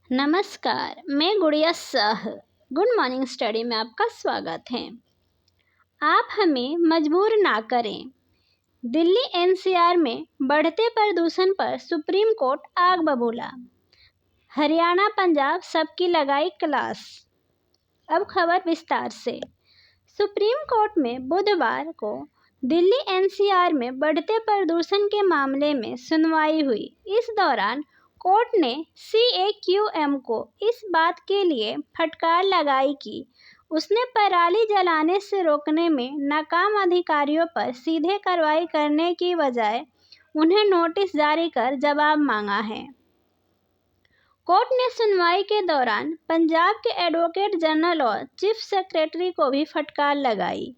नमस्कार, मैं गुड़िया शाह। गुड मॉर्निंग स्टडी में आपका स्वागत है। आप हमें मजबूर ना करें। दिल्ली एनसीआर में बढ़ते प्रदूषण पर सुप्रीम कोर्ट आग बबूला। हरियाणा पंजाब सबकी लगाई क्लास। अब खबर विस्तार से। सुप्रीम कोर्ट में बुधवार को दिल्ली एनसीआर में बढ़ते प्रदूषण के मामले में सुनवाई हुई। इस दौरान कोर्ट ने CAQM को इस बात के लिए फटकार लगाई कि उसने पराली जलाने से रोकने में नाकाम अधिकारियों पर सीधे कार्रवाई करने की बजाय उन्हें नोटिस जारी कर जवाब मांगा है। कोर्ट ने सुनवाई के दौरान पंजाब के एडवोकेट जनरल और चीफ सेक्रेटरी को भी फटकार लगाई।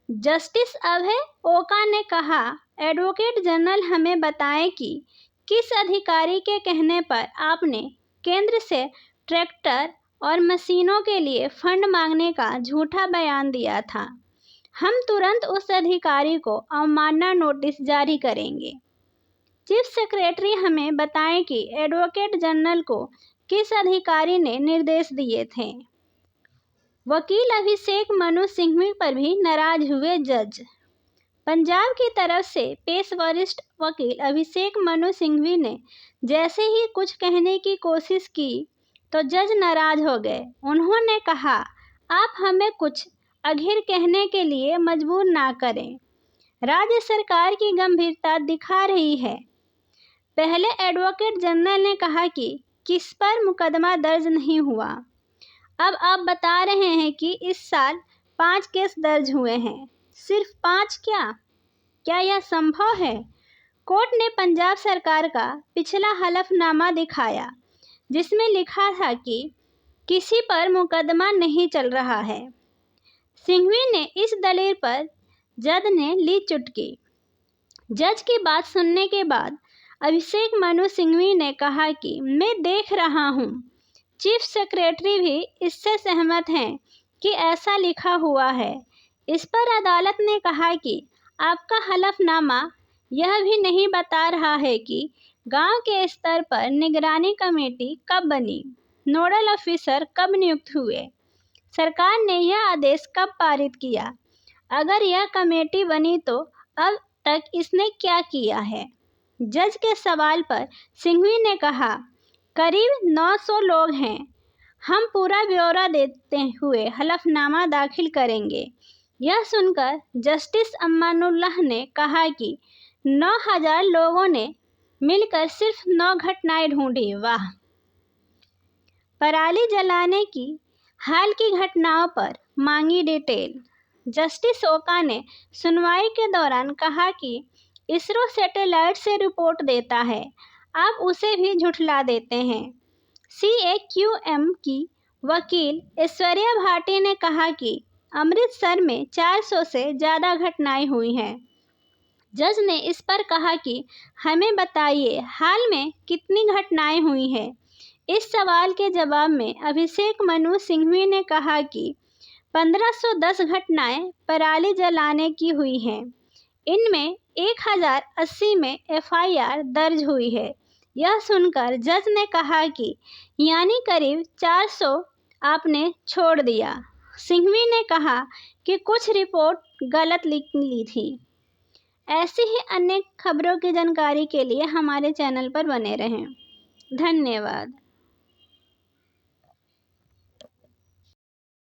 जस्टिस अभय ओका ने कहा, एडवोकेट जनरल हमें बताएं कि किस अधिकारी के कहने पर आपने केंद्र से ट्रैक्टर और मशीनों के लिए फंड मांगने का झूठा बयान दिया था। हम तुरंत उस अधिकारी को अवमानना नोटिस जारी करेंगे। चीफ सेक्रेटरी हमें बताएं कि एडवोकेट जनरल को किस अधिकारी ने निर्देश दिए थे। वकील अभिषेक मनु सिंघवी पर भी नाराज हुए जज। पंजाब की तरफ से पेश वरिष्ठ वकील अभिषेक मनु सिंघवी ने जैसे ही कुछ कहने की कोशिश की तो जज नाराज हो गए। उन्होंने कहा, आप हमें कुछ अघिर कहने के लिए मजबूर ना करें। राज्य सरकार की गंभीरता दिखा रही है। पहले एडवोकेट जनरल ने कहा कि किस पर मुकदमा दर्ज नहीं हुआ। अब आप बता रहे हैं कि इस साल 5 केस दर्ज हुए हैं। सिर्फ 5 क्या यह संभव है? कोर्ट ने पंजाब सरकार का पिछला हलफनामा दिखाया जिसमें लिखा था कि किसी पर मुकदमा नहीं चल रहा है। सिंघवी ने इस दलील पर जज ने ली चुटकी। जज की बात सुनने के बाद अभिषेक मनु सिंघवी ने कहा कि मैं देख रहा हूं। चीफ सेक्रेटरी भी इससे सहमत हैं कि ऐसा लिखा हुआ है। इस पर अदालत ने कहा कि आपका हलफनामा यह भी नहीं बता रहा है कि गांव के स्तर पर निगरानी कमेटी कब बनी, नोडल ऑफिसर कब नियुक्त हुए, सरकार ने यह आदेश कब पारित किया, अगर यह कमेटी बनी तो अब तक इसने क्या किया है। जज के सवाल पर सिंघवी ने कहा, करीब 900 लोग हैं। हम पूरा ब्यौरा देते हुए हलफनामा दाखिल करेंगे। यह सुनकर जस्टिस अमानुल्लाह ने कहा कि 9000 लोगों ने मिलकर सिर्फ 9 घटनाएं ढूंढी। वाह! पराली जलाने की हाल की घटनाओं पर मांगी डिटेल। जस्टिस ओका ने सुनवाई के दौरान कहा कि इसरो सैटेलाइट से रिपोर्ट देता है, आप उसे भी झुठला देते हैं। CAQM की वकील ऐश्वर्या भाटी ने कहा कि अमृतसर में 400 से ज़्यादा घटनाएं हुई हैं। जज ने इस पर कहा कि हमें बताइए, हाल में कितनी घटनाएं हुई हैं। इस सवाल के जवाब में अभिषेक मनु सिंघवी ने कहा कि 1510 घटनाएं पराली जलाने की हुई हैं। इनमें 1080 में FIR दर्ज हुई है। यह सुनकर जज ने कहा कि यानी करीब 400 आपने छोड़ दिया। सिंघवी ने कहा कि कुछ रिपोर्ट गलत निकली थी। ऐसी ही अन्य खबरों की जानकारी के लिए हमारे चैनल पर बने रहें। धन्यवाद।